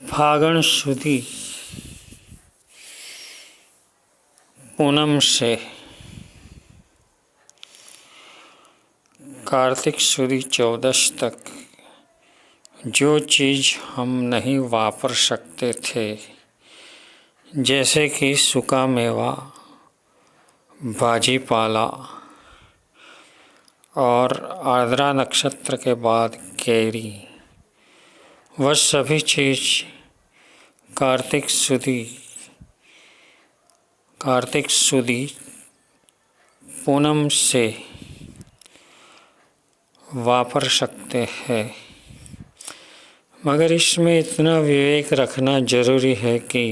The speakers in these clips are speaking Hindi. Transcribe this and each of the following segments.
फागुन शुद्धि पूनम से कार्तिक शुद्धि 14 तक जो चीज़ हम नहीं वापर सकते थे, जैसे कि सूखा मेवा, भाजीपाला और आर्द्रा नक्षत्र के बाद कैरी, वह सभी चीज़ कार्तिक शुद्धि पूनम से वापर सकते हैं। मगर इसमें इतना विवेक रखना जरूरी है कि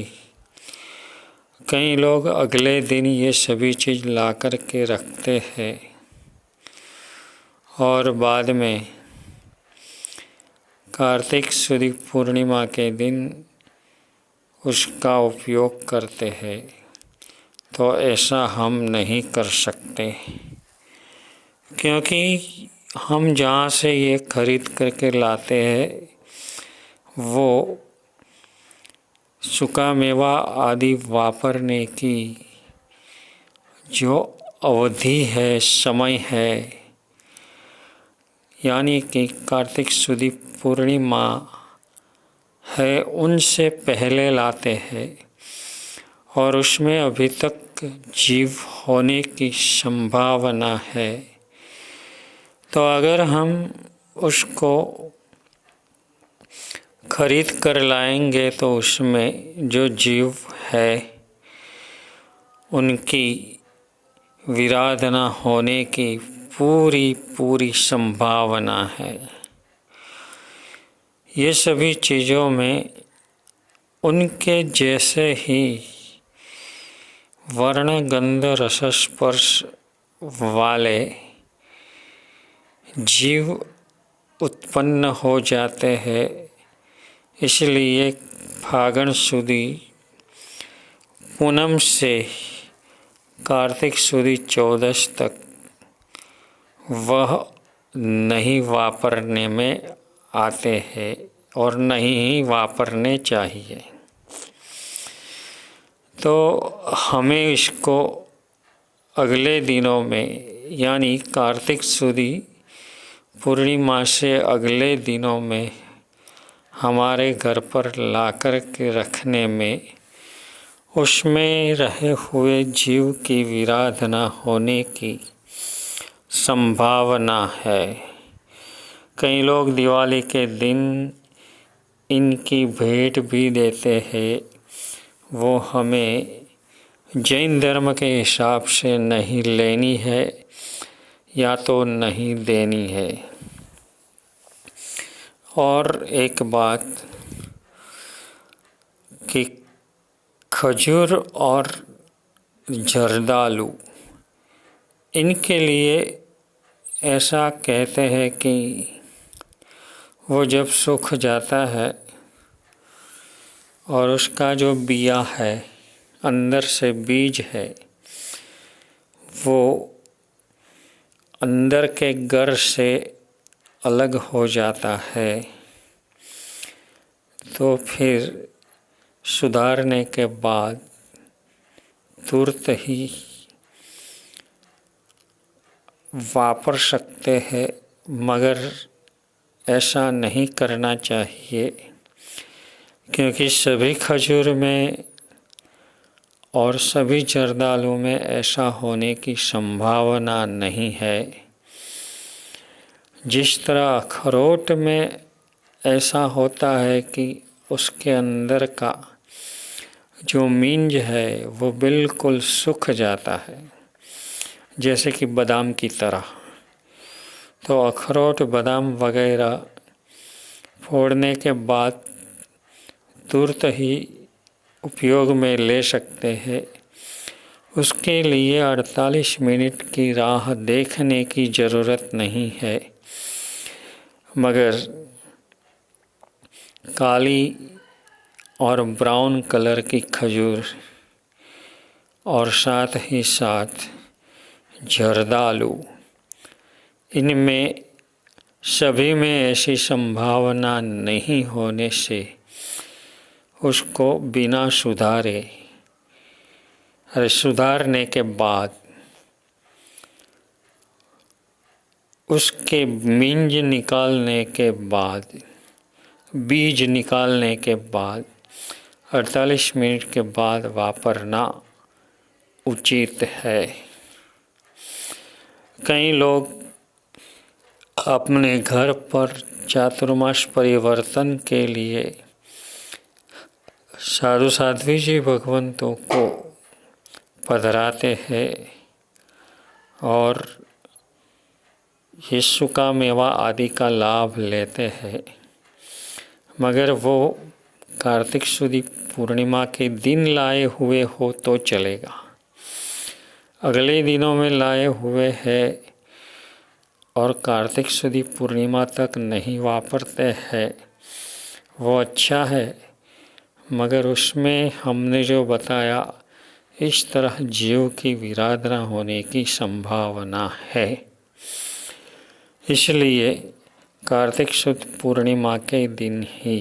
कई लोग अगले दिन ये सभी चीज़ ला कर के रखते हैं और बाद में कार्तिक शुद्धि पूर्णिमा के दिन उसका उपयोग करते हैं। तो ऐसा हम नहीं कर सकते, क्योंकि हम जहाँ से ये खरीद करके लाते हैं वो सूखा मेवा आदि वापरने की जो अवधि है, समय है, यानी कि कार्तिक शुद्धि पूर्णिमा है, उनसे पहले लाते हैं और उसमें अभी तक जीव होने की संभावना है। तो अगर हम उसको खरीद कर लाएंगे तो उसमें जो जीव है उनकी विराधना होने की पूरी संभावना है। ये सभी चीज़ों में उनके जैसे ही वर्ण गंध रस स्पर्श वाले जीव उत्पन्न हो जाते हैं। इसलिए फागुन शुद्धि पूनम से कार्तिक शुद्धि 14 तक वह नहीं वापरने में आते हैं और नहीं ही वापरने चाहिए। तो हमें इसको अगले दिनों में, यानी कार्तिक शुद्धि पूर्णिमा से अगले दिनों में हमारे घर पर लाकर के रखने में उसमें रहे हुए जीव की विराधना होने की संभावना है। कई लोग दिवाली के दिन इनकी भेंट भी देते हैं। वो हमें जैन धर्म के हिसाब से नहीं लेनी है या तो नहीं देनी है। और एक बात कि खजूर और जर्दालू, इनके लिए ऐसा कहते हैं कि वो जब सूख जाता है और उसका जो बिया है, अंदर से बीज है, वो अंदर के गर से अलग हो जाता है, तो फिर सुधारने के बाद तुरंत ही वापर सकते हैं। मगर ऐसा नहीं करना चाहिए, क्योंकि सभी खजूर में और सभी जर्दालू में ऐसा होने की संभावना नहीं है। जिस तरह अखरोट में ऐसा होता है कि उसके अंदर का जो मिंज है वो बिल्कुल सूख जाता है, जैसे कि बादाम की तरह। तो अखरोट, बादाम वगैरह फोड़ने के बाद तुरंत ही उपयोग में ले सकते हैं। उसके लिए 48 मिनट की राह देखने की ज़रूरत नहीं है। मगर काली और ब्राउन कलर की खजूर और साथ ही साथ जर्दालू, इनमें सभी में ऐसी संभावना नहीं होने से उसको बिना सुधारने के बाद उसके बीज निकालने के बाद 48 मिनट के बाद वापरना उचित है। कई लोग अपने घर पर चातुर्मास परिवर्तन के लिए साधु साध्वी जी भगवंतों को पधराते हैं और यीशु का मेवा आदि का लाभ लेते हैं, मगर वो कार्तिक शुद्ध पूर्णिमा के दिन लाए हुए हो तो चलेगा। अगले दिनों में लाए हुए हैं और कार्तिक शुद्ध पूर्णिमा तक नहीं वापरते हैं, वो अच्छा है, मगर उसमें हमने जो बताया इस तरह जीव की विराधना होने की संभावना है। इसलिए कार्तिक शुद्ध पूर्णिमा के दिन ही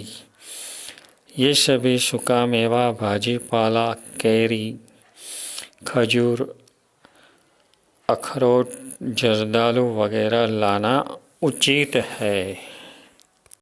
ये सभी सूखा मेवा, भाजी पाला, कैरी, खजूर, अखरोट, जर्दालू वगैरह लाना उचित है।